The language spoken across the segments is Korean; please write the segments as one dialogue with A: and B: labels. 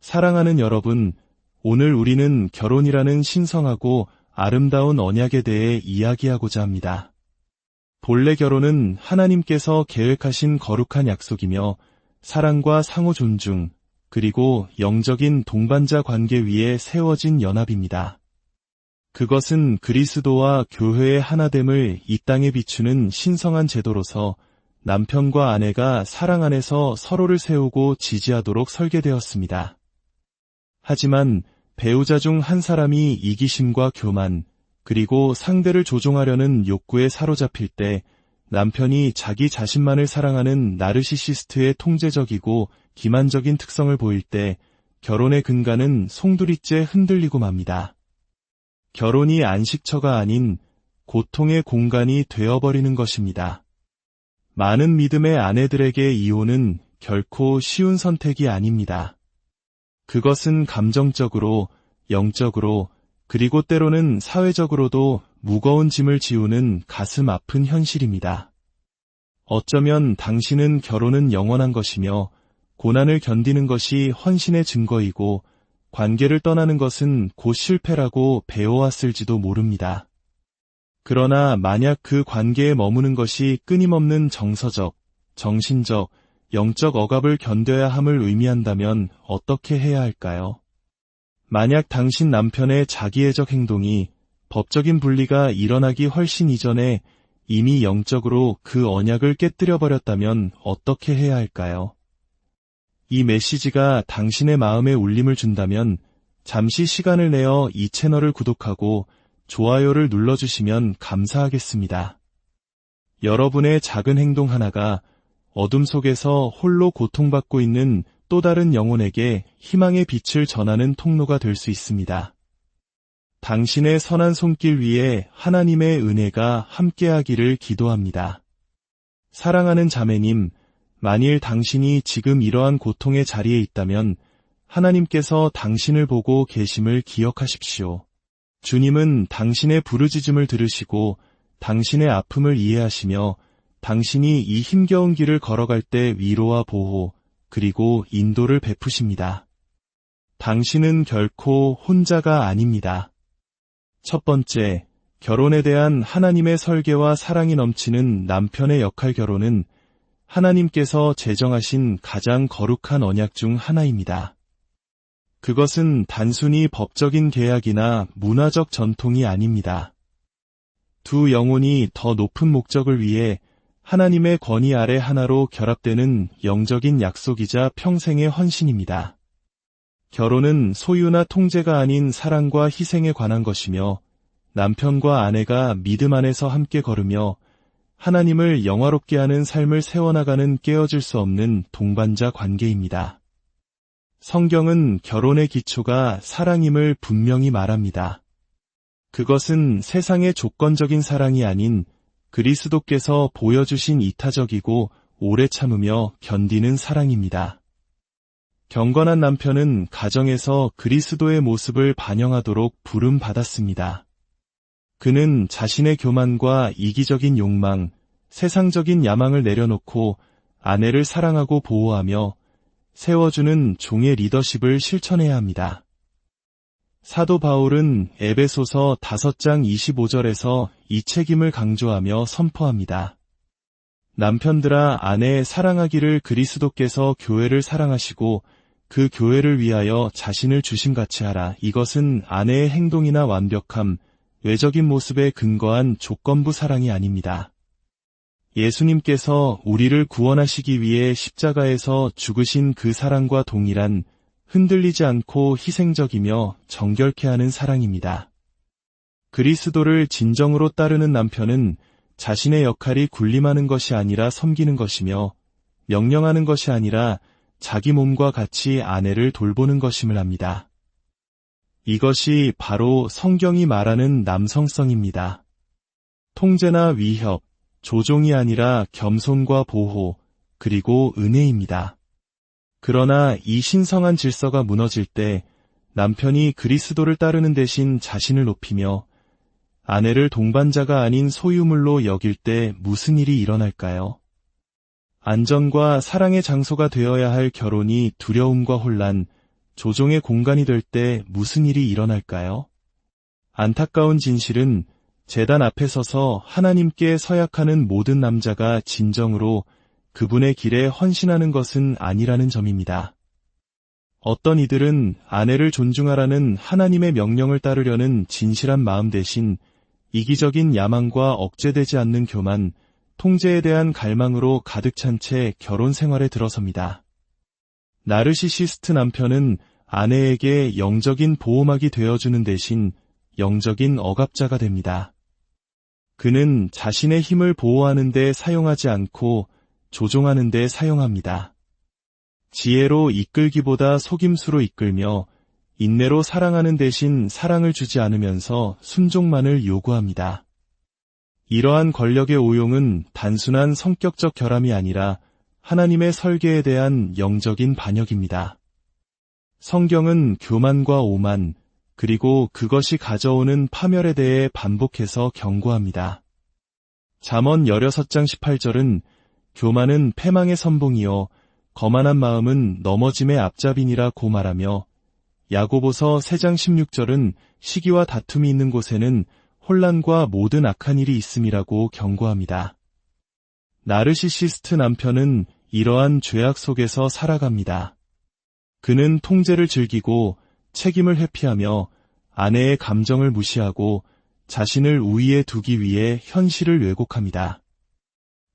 A: 사랑하는 여러분, 오늘 우리는 결혼이라는 신성하고 아름다운 언약에 대해 이야기하고자 합니다. 본래 결혼은 하나님께서 계획하신 거룩한 약속이며 사랑과 상호 존중, 그리고 영적인 동반자 관계 위에 세워진 연합입니다. 그것은 그리스도와 교회의 하나됨을 이 땅에 비추는 신성한 제도로서 남편과 아내가 사랑 안에서 서로를 세우고 지지하도록 설계되었습니다. 하지만 배우자 중 한 사람이 이기심과 교만, 그리고 상대를 조종하려는 욕구에 사로잡힐 때 남편이 자기 자신만을 사랑하는 나르시시스트의 통제적이고 기만적인 특성을 보일 때 결혼의 근간은 송두리째 흔들리고 맙니다. 결혼이 안식처가 아닌 고통의 공간이 되어버리는 것입니다. 많은 믿음의 아내들에게 이혼은 결코 쉬운 선택이 아닙니다. 그것은 감정적으로, 영적으로, 그리고 때로는 사회적으로도 무거운 짐을 지우는 가슴 아픈 현실입니다. 어쩌면 당신은 결혼은 영원한 것이며 고난을 견디는 것이 헌신의 증거이고 관계를 떠나는 것은 곧 실패라고 배워왔을지도 모릅니다. 그러나 만약 그 관계에 머무는 것이 끊임없는 정서적, 정신적, 영적 억압을 견뎌야 함을 의미한다면 어떻게 해야 할까요? 만약 당신 남편의 자기애적 행동이 법적인 분리가 일어나기 훨씬 이전에 이미 영적으로 그 언약을 깨뜨려 버렸다면 어떻게 해야 할까요? 이 메시지가 당신의 마음에 울림을 준다면 잠시 시간을 내어 이 채널을 구독하고 좋아요를 눌러주시면 감사하겠습니다. 여러분의 작은 행동 하나가 어둠 속에서 홀로 고통받고 있는 또 다른 영혼에게 희망의 빛을 전하는 통로가 될 수 있습니다. 당신의 선한 손길 위에 하나님의 은혜가 함께하기를 기도합니다. 사랑하는 자매님, 만일 당신이 지금 이러한 고통의 자리에 있다면 하나님께서 당신을 보고 계심을 기억하십시오. 주님은 당신의 부르짖음을 들으시고 당신의 아픔을 이해하시며 당신이 이 힘겨운 길을 걸어갈 때 위로와 보호, 그리고 인도를 베푸십니다. 당신은 결코 혼자가 아닙니다. 첫 번째, 결혼에 대한 하나님의 설계와 사랑이 넘치는 남편의 역할. 결혼은 하나님께서 제정하신 가장 거룩한 언약 중 하나입니다. 그것은 단순히 법적인 계약이나 문화적 전통이 아닙니다. 두 영혼이 더 높은 목적을 위해 하나님의 권위 아래 하나로 결합되는 영적인 약속이자 평생의 헌신입니다. 결혼은 소유나 통제가 아닌 사랑과 희생에 관한 것이며 남편과 아내가 믿음 안에서 함께 걸으며 하나님을 영화롭게 하는 삶을 세워나가는 깨어질 수 없는 동반자 관계입니다. 성경은 결혼의 기초가 사랑임을 분명히 말합니다. 그것은 세상의 조건적인 사랑이 아닌 그리스도께서 보여주신 이타적이고 오래 참으며 견디는 사랑입니다. 경건한 남편은 가정에서 그리스도의 모습을 반영하도록 부름받았습니다. 그는 자신의 교만과 이기적인 욕망, 세상적인 야망을 내려놓고 아내를 사랑하고 보호하며 세워주는 종의 리더십을 실천해야 합니다. 사도 바울은 에베소서 5장 25절에서 이 책임을 강조하며 선포합니다. 남편들아, 아내 사랑하기를 그리스도께서 교회를 사랑하시고 그 교회를 위하여 자신을 주심같이 하라. 이것은 아내의 행동이나 완벽함, 외적인 모습에 근거한 조건부 사랑이 아닙니다. 예수님께서 우리를 구원하시기 위해 십자가에서 죽으신 그 사랑과 동일한 흔들리지 않고 희생적이며 정결케 하는 사랑입니다. 그리스도를 진정으로 따르는 남편은 자신의 역할이 군림하는 것이 아니라 섬기는 것이며 명령하는 것이 아니라 자기 몸과 같이 아내를 돌보는 것임을 합니다. 이것이 바로 성경이 말하는 남성성입니다. 통제나 위협, 조종이 아니라 겸손과 보호, 그리고 은혜입니다. 그러나 이 신성한 질서가 무너질 때 남편이 그리스도를 따르는 대신 자신을 높이며 아내를 동반자가 아닌 소유물로 여길 때 무슨 일이 일어날까요? 안전과 사랑의 장소가 되어야 할 결혼이 두려움과 혼란, 조종의 공간이 될 때 무슨 일이 일어날까요? 안타까운 진실은 제단 앞에 서서 하나님께 서약하는 모든 남자가 진정으로 그분의 길에 헌신하는 것은 아니라는 점입니다. 어떤 이들은 아내를 존중하라는 하나님의 명령을 따르려는 진실한 마음 대신 이기적인 야망과 억제되지 않는 교만, 통제에 대한 갈망으로 가득 찬 채 결혼 생활에 들어섭니다. 나르시시스트 남편은 아내에게 영적인 보호막이 되어주는 대신 영적인 억압자가 됩니다. 그는 자신의 힘을 보호하는 데 사용하지 않고 조종하는 데 사용합니다. 지혜로 이끌기보다 속임수로 이끌며 인내로 사랑하는 대신 사랑을 주지 않으면서 순종만을 요구합니다. 이러한 권력의 오용은 단순한 성격적 결함이 아니라 하나님의 설계에 대한 영적인 반역입니다. 성경은 교만과 오만, 그리고 그것이 가져오는 파멸에 대해 반복해서 경고합니다. 잠언 16장 18절은 교만은 패망의 선봉이요 거만한 마음은 넘어짐의 앞잡이니라고 말하며 야고보서 3장 16절은 시기와 다툼이 있는 곳에는 혼란과 모든 악한 일이 있음이라고 경고합니다. 나르시시스트 남편은 이러한 죄악 속에서 살아갑니다. 그는 통제를 즐기고 책임을 회피하며 아내의 감정을 무시하고 자신을 우위에 두기 위해 현실을 왜곡합니다.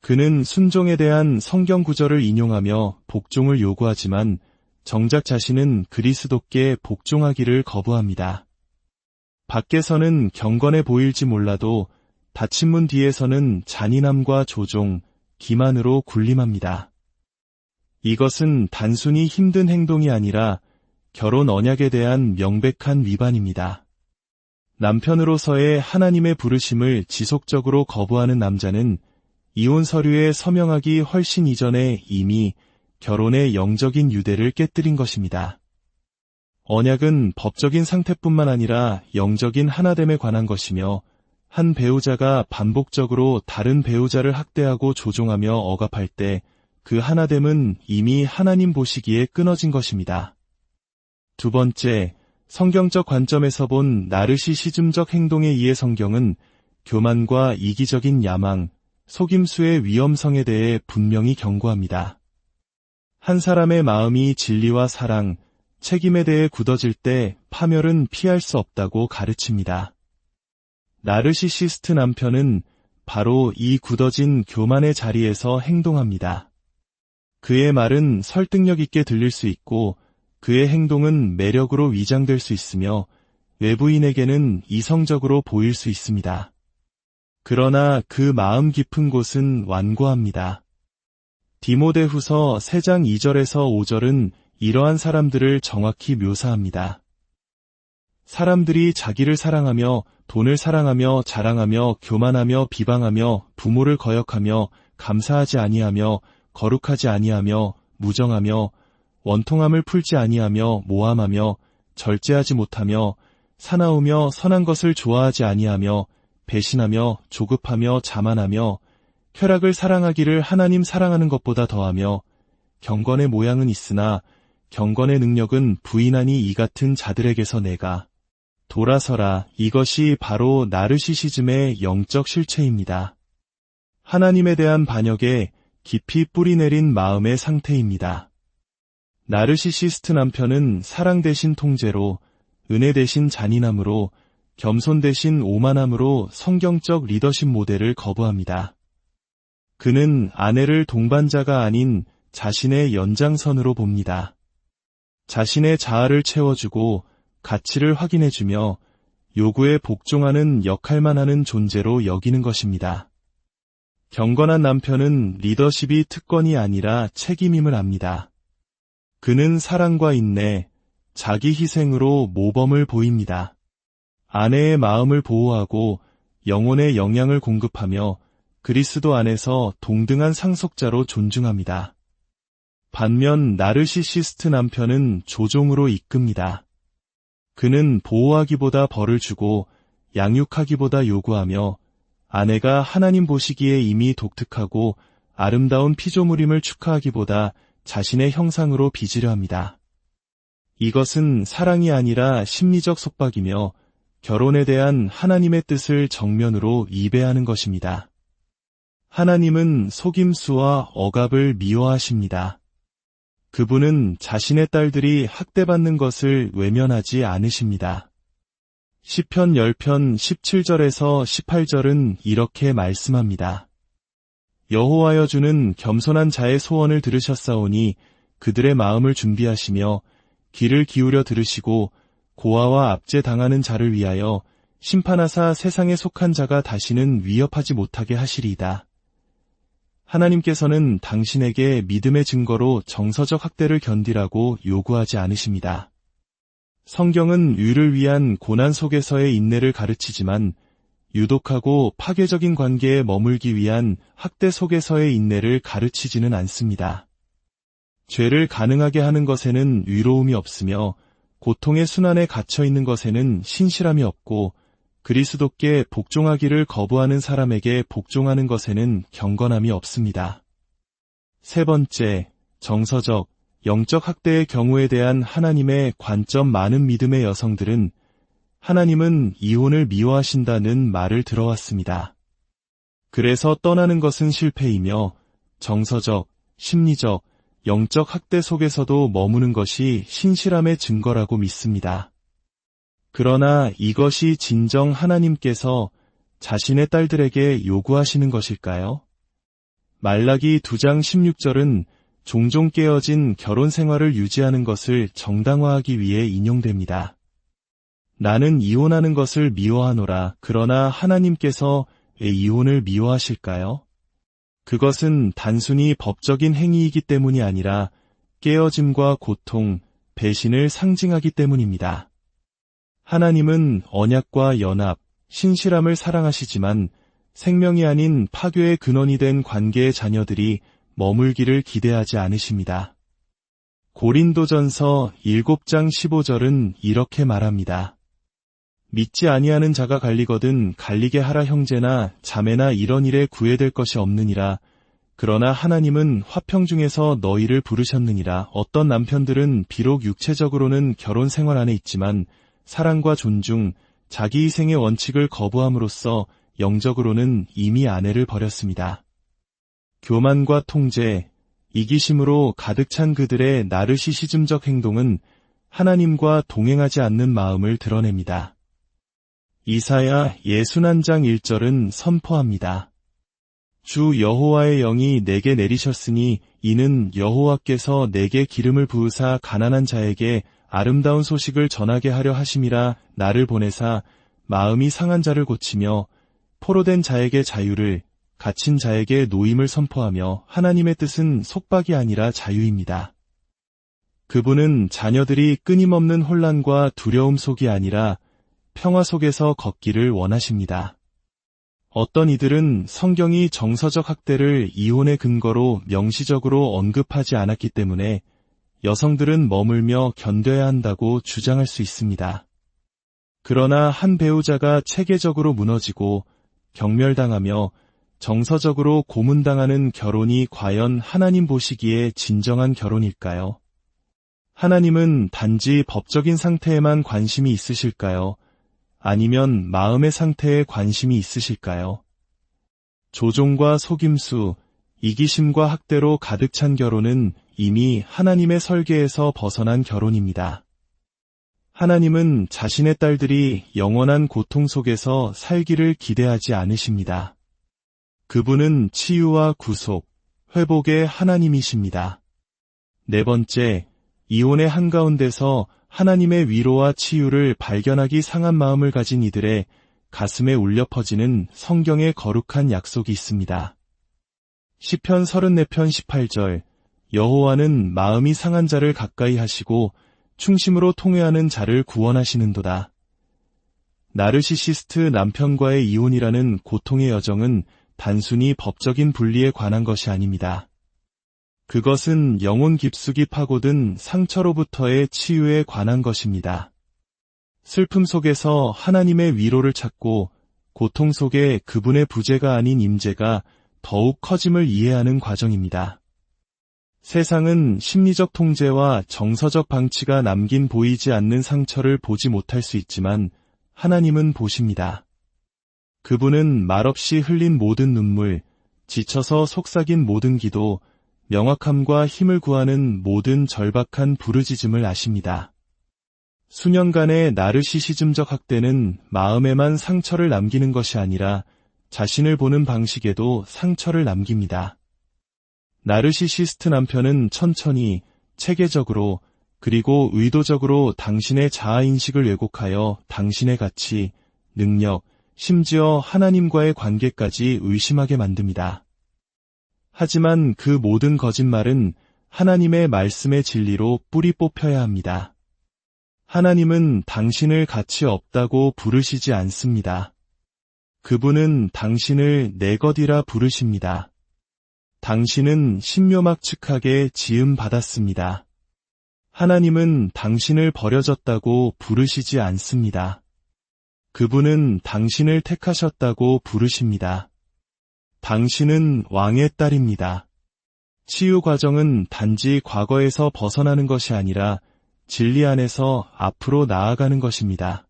A: 그는 순종에 대한 성경 구절을 인용하며 복종을 요구하지만 정작 자신은 그리스도께 복종하기를 거부합니다. 밖에서는 경건해 보일지 몰라도 닫힌 문 뒤에서는 잔인함과 조종, 기만으로 군림합니다. 이것은 단순히 힘든 행동이 아니라 결혼 언약에 대한 명백한 위반입니다. 남편으로서의 하나님의 부르심을 지속적으로 거부하는 남자는 이혼 서류에 서명하기 훨씬 이전에 이미 결혼의 영적인 유대를 깨뜨린 것입니다. 언약은 법적인 상태뿐만 아니라 영적인 하나됨에 관한 것이며 한 배우자가 반복적으로 다른 배우자를 학대하고 조종하며 억압할 때 그 하나됨은 이미 하나님 보시기에 끊어진 것입니다. 두 번째, 성경적 관점에서 본 나르시시즘적 행동에 의해 성경은 교만과 이기적인 야망, 속임수의 위험성에 대해 분명히 경고합니다. 한 사람의 마음이 진리와 사랑, 책임에 대해 굳어질 때 파멸은 피할 수 없다고 가르칩니다. 나르시시스트 남편은 바로 이 굳어진 교만의 자리에서 행동합니다. 그의 말은 설득력 있게 들릴 수 있고 그의 행동은 매력으로 위장될 수 있으며 외부인에게는 이성적으로 보일 수 있습니다. 그러나 그 마음 깊은 곳은 완고합니다. 디모데후서 3장 2절에서 5절은 이러한 사람들을 정확히 묘사합니다. 사람들이 자기를 사랑하며 돈을 사랑하며 자랑하며 교만하며 비방하며 부모를 거역하며 감사하지 아니하며 거룩하지 아니하며 무정하며 원통함을 풀지 아니하며 모함하며 절제하지 못하며 사나우며 선한 것을 좋아하지 아니하며 배신하며 조급하며 자만하며 쾌락을 사랑하기를 하나님 사랑하는 것보다 더하며 경건의 모양은 있으나 경건의 능력은 부인하니 이 같은 자들에게서 내가 돌아서라. 이것이 바로 나르시시즘의 영적 실체입니다. 하나님에 대한 반역에 깊이 뿌리내린 마음의 상태입니다. 나르시시스트 남편은 사랑 대신 통제로, 은혜 대신 잔인함으로, 겸손 대신 오만함으로 성경적 리더십 모델을 거부합니다. 그는 아내를 동반자가 아닌 자신의 연장선으로 봅니다. 자신의 자아를 채워주고 가치를 확인해주며 요구에 복종하는 역할만 하는 존재로 여기는 것입니다. 경건한 남편은 리더십이 특권이 아니라 책임임을 압니다. 그는 사랑과 인내, 자기 희생으로 모범을 보입니다. 아내의 마음을 보호하고 영혼의 영양을 공급하며 그리스도 안에서 동등한 상속자로 존중합니다. 반면 나르시시스트 남편은 조종으로 이끕니다. 그는 보호하기보다 벌을 주고 양육하기보다 요구하며 아내가 하나님 보시기에 이미 독특하고 아름다운 피조물임을 축하하기보다 자신의 형상으로 빚으려 합니다. 이것은 사랑이 아니라 심리적 속박이며 결혼에 대한 하나님의 뜻을 정면으로 위배하는 것입니다. 하나님은 속임수와 억압을 미워하십니다. 그분은 자신의 딸들이 학대받는 것을 외면하지 않으십니다. 시편 10편 17절에서 18절은 이렇게 말씀합니다. 여호와여 주는 겸손한 자의 소원을 들으셨사오니 그들의 마음을 준비하시며 귀를 기울여 들으시고 고아와 압제 당하는 자를 위하여 심판하사 세상에 속한 자가 다시는 위협하지 못하게 하시리이다. 하나님께서는 당신에게 믿음의 증거로 정서적 학대를 견디라고 요구하지 않으십니다. 성경은 위를 위한 고난 속에서의 인내를 가르치지만 유독하고 파괴적인 관계에 머물기 위한 학대 속에서의 인내를 가르치지는 않습니다. 죄를 가능하게 하는 것에는 위로움이 없으며 고통의 순환에 갇혀 있는 것에는 신실함이 없고 그리스도께 복종하기를 거부하는 사람에게 복종하는 것에는 경건함이 없습니다. 세 번째, 정서적, 영적 학대의 경우에 대한 하나님의 관점. 많은 믿음의 여성들은 하나님은 이혼을 미워하신다는 말을 들어왔습니다. 그래서 떠나는 것은 실패이며 정서적, 심리적, 영적 학대 속에서도 머무는 것이 신실함의 증거라고 믿습니다. 그러나 이것이 진정 하나님께서 자신의 딸들에게 요구하시는 것일까요? 말라기 2장 16절은 종종 깨어진 결혼 생활을 유지하는 것을 정당화하기 위해 인용됩니다. 나는 이혼하는 것을 미워하노라. 그러나 하나님께서 왜 이혼을 미워하실까요? 그것은 단순히 법적인 행위이기 때문이 아니라 깨어짐과 고통, 배신을 상징하기 때문입니다. 하나님은 언약과 연합, 신실함을 사랑하시지만 생명이 아닌 파괴의 근원이 된 관계의 자녀들이 머물기를 기대하지 않으십니다. 고린도전서 7장 15절은 이렇게 말합니다. 믿지 아니하는 자가 갈리거든 갈리게 하라. 형제나 자매나 이런 일에 구애될 것이 없느니라. 그러나 하나님은 화평 중에서 너희를 부르셨느니라. 어떤 남편들은 비록 육체적으로는 결혼 생활 안에 있지만 사랑과 존중, 자기 희생의 원칙을 거부함으로써 영적으로는 이미 아내를 버렸습니다. 교만과 통제, 이기심으로 가득 찬 그들의 나르시시즘적 행동은 하나님과 동행하지 않는 마음을 드러냅니다. 이사야 61장 1절은 선포합니다. 주 여호와의 영이 내게 내리셨으니 이는 여호와께서 내게 기름을 부으사 가난한 자에게 아름다운 소식을 전하게 하려 하심이라. 나를 보내사 마음이 상한 자를 고치며 포로된 자에게 자유를, 갇힌 자에게 노임을 선포하며. 하나님의 뜻은 속박이 아니라 자유입니다. 그분은 자녀들이 끊임없는 혼란과 두려움 속이 아니라 평화 속에서 걷기를 원하십니다. 어떤 이들은 성경이 정서적 학대를 이혼의 근거로 명시적으로 언급하지 않았기 때문에 여성들은 머물며 견뎌야 한다고 주장할 수 있습니다. 그러나 한 배우자가 체계적으로 무너지고 경멸당하며 정서적으로 고문당하는 결혼이 과연 하나님 보시기에 진정한 결혼일까요? 하나님은 단지 법적인 상태에만 관심이 있으실까요? 아니면 마음의 상태에 관심이 있으실까요? 조종과 속임수, 이기심과 학대로 가득 찬 결혼은 이미 하나님의 설계에서 벗어난 결혼입니다. 하나님은 자신의 딸들이 영원한 고통 속에서 살기를 기대하지 않으십니다. 그분은 치유와 구속, 회복의 하나님이십니다. 네 번째, 이혼의 한가운데서 하나님의 위로와 치유를 발견하기 상한 마음을 가진 이들의 가슴에 울려 퍼지는 성경의 거룩한 약속이 있습니다. 시편 34편 18절, 여호와는 마음이 상한 자를 가까이 하시고 충심으로 통회하는 자를 구원하시는도다. 나르시시스트 남편과의 이혼이라는 고통의 여정은 단순히 법적인 분리에 관한 것이 아닙니다. 그것은 영혼 깊숙이 파고든 상처로부터의 치유에 관한 것입니다. 슬픔 속에서 하나님의 위로를 찾고 고통 속에 그분의 부재가 아닌 임재가 더욱 커짐을 이해하는 과정입니다. 세상은 심리적 통제와 정서적 방치가 남긴 보이지 않는 상처를 보지 못할 수 있지만 하나님은 보십니다. 그분은 말없이 흘린 모든 눈물, 지쳐서 속삭인 모든 기도, 명확함과 힘을 구하는 모든 절박한 부르짖음을 아십니다. 수년간의 나르시시즘적 학대는 마음에만 상처를 남기는 것이 아니라 자신을 보는 방식에도 상처를 남깁니다. 나르시시스트 남편은 천천히, 체계적으로, 그리고 의도적으로 당신의 자아인식을 왜곡하여 당신의 가치, 능력, 심지어 하나님과의 관계까지 의심하게 만듭니다. 하지만 그 모든 거짓말은 하나님의 말씀의 진리로 뿌리 뽑혀야 합니다. 하나님은 당신을 가치 없다고 부르시지 않습니다. 그분은 당신을 내 것이라 부르십니다. 당신은 신묘막측하게 지음받았습니다. 하나님은 당신을 버려졌다고 부르시지 않습니다. 그분은 당신을 택하셨다고 부르십니다. 당신은 왕의 딸입니다. 치유 과정은 단지 과거에서 벗어나는 것이 아니라 진리 안에서 앞으로 나아가는 것입니다.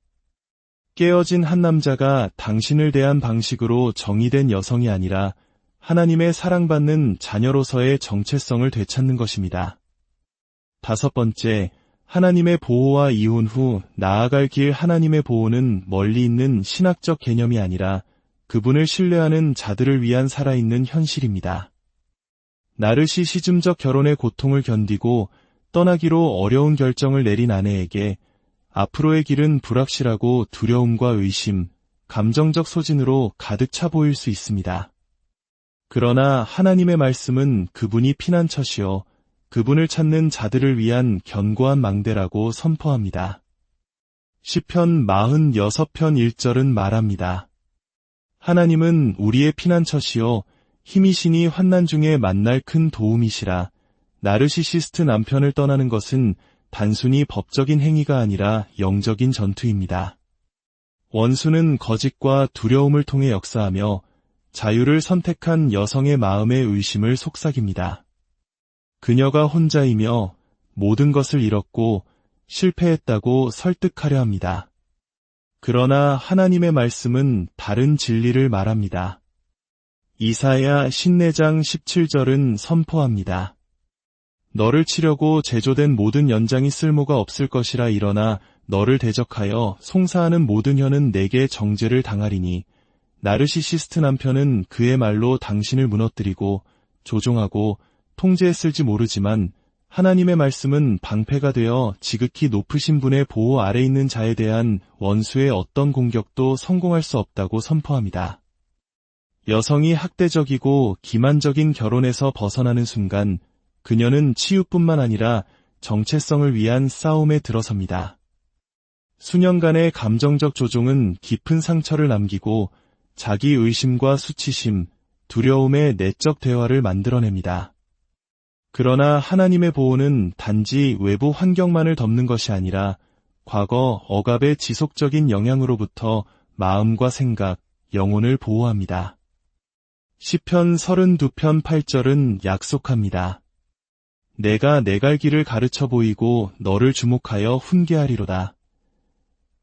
A: 깨어진 한 남자가 당신을 대한 방식으로 정의된 여성이 아니라 하나님의 사랑받는 자녀로서의 정체성을 되찾는 것입니다. 5번째, 하나님의 보호와 이혼 후 나아갈 길. 하나님의 보호는 멀리 있는 신학적 개념이 아니라 그분을 신뢰하는 자들을 위한 살아있는 현실입니다. 나르시시즘적 결혼의 고통을 견디고 떠나기로 어려운 결정을 내린 아내에게 앞으로의 길은 불확실하고 두려움과 의심, 감정적 소진으로 가득 차 보일 수 있습니다. 그러나 하나님의 말씀은 그분이 피난처시요 그분을 찾는 자들을 위한 견고한 망대라고 선포합니다. 시편 46편 1절은 말합니다. 하나님은 우리의 피난처시요 힘이시니 환난 중에 만날 큰 도움이시라. 나르시시스트 남편을 떠나는 것은 단순히 법적인 행위가 아니라 영적인 전투입니다. 원수는 거짓과 두려움을 통해 역사하며 자유를 선택한 여성의 마음의 의심을 속삭입니다. 그녀가 혼자이며 모든 것을 잃었고 실패했다고 설득하려 합니다. 그러나 하나님의 말씀은 다른 진리를 말합니다. 이사야 54장 17절은 선포합니다. 너를 치려고 제조된 모든 연장이 쓸모가 없을 것이라. 일어나 너를 대적하여 송사하는 모든 혀는 내게 정죄를 당하리니. 나르시시스트 남편은 그의 말로 당신을 무너뜨리고 조종하고 통제했을지 모르지만 하나님의 말씀은 방패가 되어 지극히 높으신 분의 보호 아래 있는 자에 대한 원수의 어떤 공격도 성공할 수 없다고 선포합니다. 여성이 학대적이고 기만적인 결혼에서 벗어나는 순간 그녀는 치유뿐만 아니라 정체성을 위한 싸움에 들어섭니다. 수년간의 감정적 조종은 깊은 상처를 남기고 자기 의심과 수치심, 두려움의 내적 대화를 만들어냅니다. 그러나 하나님의 보호는 단지 외부 환경만을 덮는 것이 아니라 과거 억압의 지속적인 영향으로부터 마음과 생각, 영혼을 보호합니다. 시편 32편 8절은 약속합니다. 내가 내 갈 길을 가르쳐 보이고 너를 주목하여 훈계하리로다.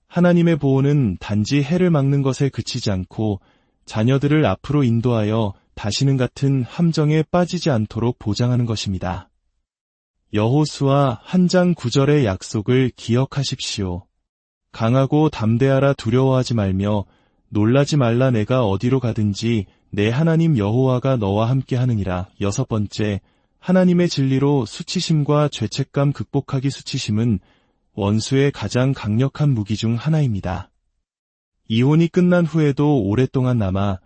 A: 하나님의 보호는 단지 해를 막는 것에 그치지 않고 자녀들을 앞으로 인도하여 다시는 같은 함정에 빠지지 않도록 보장하는 것입니다. 여호수아 1장 9절의 약속을 기억하십시오. 강하고 담대하라. 두려워하지 말며 놀라지 말라. 내가 어디로 가든지 내 하나님 여호와가 너와 함께 하느니라. 6번째, 하나님의 진리로 수치심과 죄책감 극복하기. 수치심은 원수의 가장 강력한 무기 중 하나입니다. 이혼이 끝난 후에도 오랫동안 남아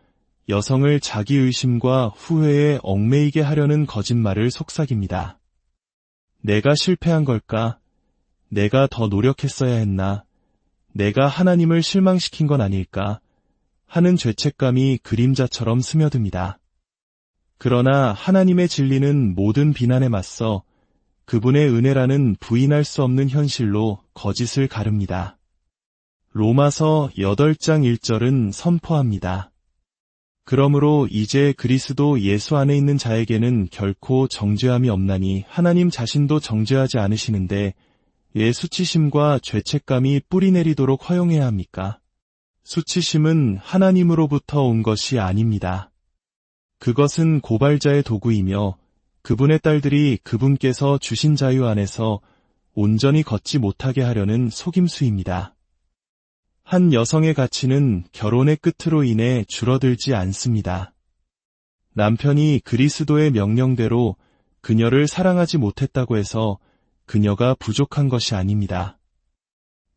A: 여성을 자기 의심과 후회에 얽매이게 하려는 거짓말을 속삭입니다. 내가 실패한 걸까? 내가 더 노력했어야 했나? 내가 하나님을 실망시킨 건 아닐까? 하는 죄책감이 그림자처럼 스며듭니다. 그러나 하나님의 진리는 모든 비난에 맞서 그분의 은혜라는 부인할 수 없는 현실로 거짓을 가릅니다. 로마서 8장 1절은 선포합니다. 그러므로 이제 그리스도 예수 안에 있는 자에게는 결코 정죄함이 없나니 하나님 자신도 정죄하지 않으시는데 왜 수치심과 죄책감이 뿌리내리도록 허용해야 합니까? 수치심은 하나님으로부터 온 것이 아닙니다. 그것은 고발자의 도구이며 그분의 딸들이 그분께서 주신 자유 안에서 온전히 걷지 못하게 하려는 속임수입니다. 한 여성의 가치는 결혼의 끝으로 인해 줄어들지 않습니다. 남편이 그리스도의 명령대로 그녀를 사랑하지 못했다고 해서 그녀가 부족한 것이 아닙니다.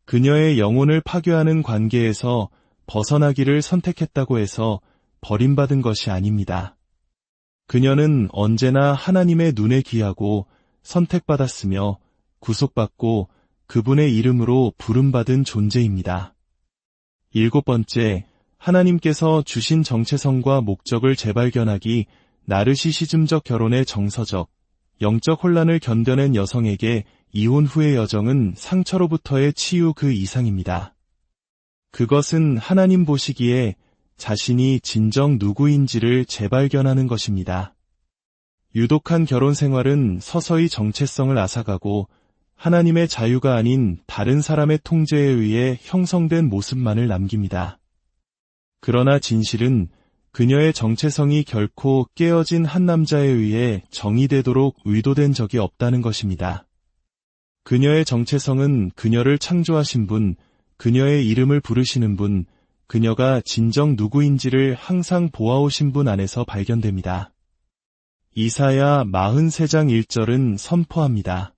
A: 그녀의 영혼을 파괴하는 관계에서 벗어나기를 선택했다고 해서 버림받은 것이 아닙니다. 그녀는 언제나 하나님의 눈에 귀하고 선택받았으며 구속받고 그분의 이름으로 부름받은 존재입니다. 7번째, 하나님께서 주신 정체성과 목적을 재발견하기 나르시시즘적 결혼의 정서적, 영적 혼란을 견뎌낸 여성에게 이혼 후의 여정은 상처로부터의 치유 그 이상입니다. 그것은 하나님 보시기에 자신이 진정 누구인지를 재발견하는 것입니다. 유독한 결혼 생활은 서서히 정체성을 앗아가고 하나님의 자유가 아닌 다른 사람의 통제에 의해 형성된 모습만을 남깁니다. 그러나 진실은 그녀의 정체성이 결코 깨어진 한 남자에 의해 정의되도록 의도된 적이 없다는 것입니다. 그녀의 정체성은 그녀를 창조하신 분, 그녀의 이름을 부르시는 분, 그녀가 진정 누구인지를 항상 보아오신 분 안에서 발견됩니다. 이사야 43장 1절은 선포합니다.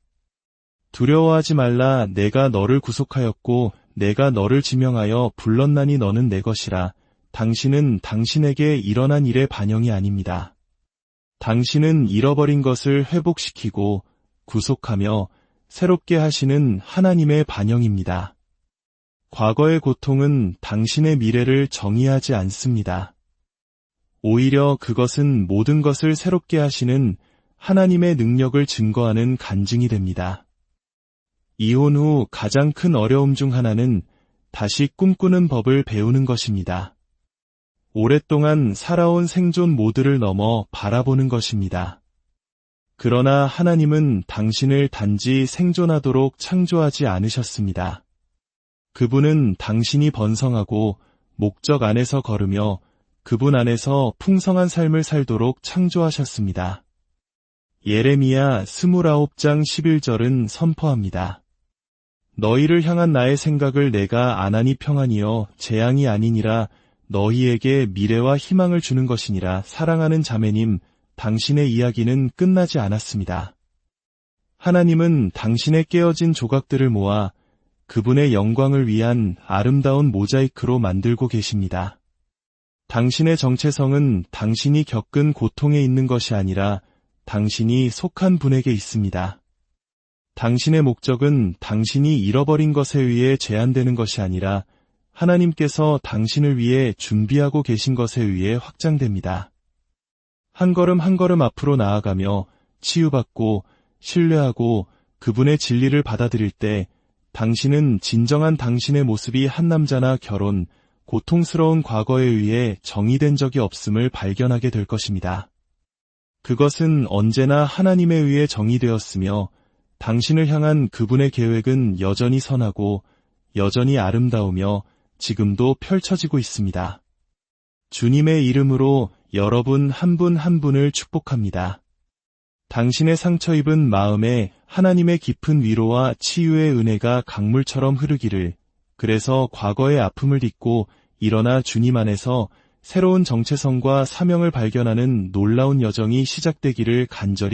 A: 두려워하지 말라. 내가 너를 구속하였고 내가 너를 지명하여 불렀나니 너는 내 것이라. 당신은 당신에게 일어난 일의 반영이 아닙니다. 당신은 잃어버린 것을 회복시키고 구속하며 새롭게 하시는 하나님의 반영입니다. 과거의 고통은 당신의 미래를 정의하지 않습니다. 오히려 그것은 모든 것을 새롭게 하시는 하나님의 능력을 증거하는 간증이 됩니다. 이혼 후 가장 큰 어려움 중 하나는 다시 꿈꾸는 법을 배우는 것입니다. 오랫동안 살아온 생존 모드를 넘어 바라보는 것입니다. 그러나 하나님은 당신을 단지 생존하도록 창조하지 않으셨습니다. 그분은 당신이 번성하고 목적 안에서 걸으며 그분 안에서 풍성한 삶을 살도록 창조하셨습니다. 예레미야 29장 11절은 선포합니다. 너희를 향한 나의 생각을 내가 안하니 평안이요 재앙이 아니니라. 너희에게 미래와 희망을 주는 것이니라. 사랑하는 자매님, 당신의 이야기는 끝나지 않았습니다. 하나님은 당신의 깨어진 조각들을 모아 그분의 영광을 위한 아름다운 모자이크로 만들고 계십니다. 당신의 정체성은 당신이 겪은 고통에 있는 것이 아니라 당신이 속한 분에게 있습니다. 당신의 목적은 당신이 잃어버린 것에 의해 제한되는 것이 아니라 하나님께서 당신을 위해 준비하고 계신 것에 의해 확장됩니다. 한 걸음 한 걸음 앞으로 나아가며 치유받고 신뢰하고 그분의 진리를 받아들일 때 당신은 진정한 당신의 모습이 한 남자나 결혼, 고통스러운 과거에 의해 정의된 적이 없음을 발견하게 될 것입니다. 그것은 언제나 하나님에 의해 정의되었으며 당신을 향한 그분의 계획은 여전히 선하고 여전히 아름다우며 지금도 펼쳐지고 있습니다. 주님의 이름으로 여러분 한 분 한 분을 축복합니다. 당신의 상처 입은 마음에 하나님의 깊은 위로와 치유의 은혜가 강물처럼 흐르기를, 그래서 과거의 아픔을 딛고 일어나 주님 안에서 새로운 정체성과 사명을 발견하는 놀라운 여정이 시작되기를 간절히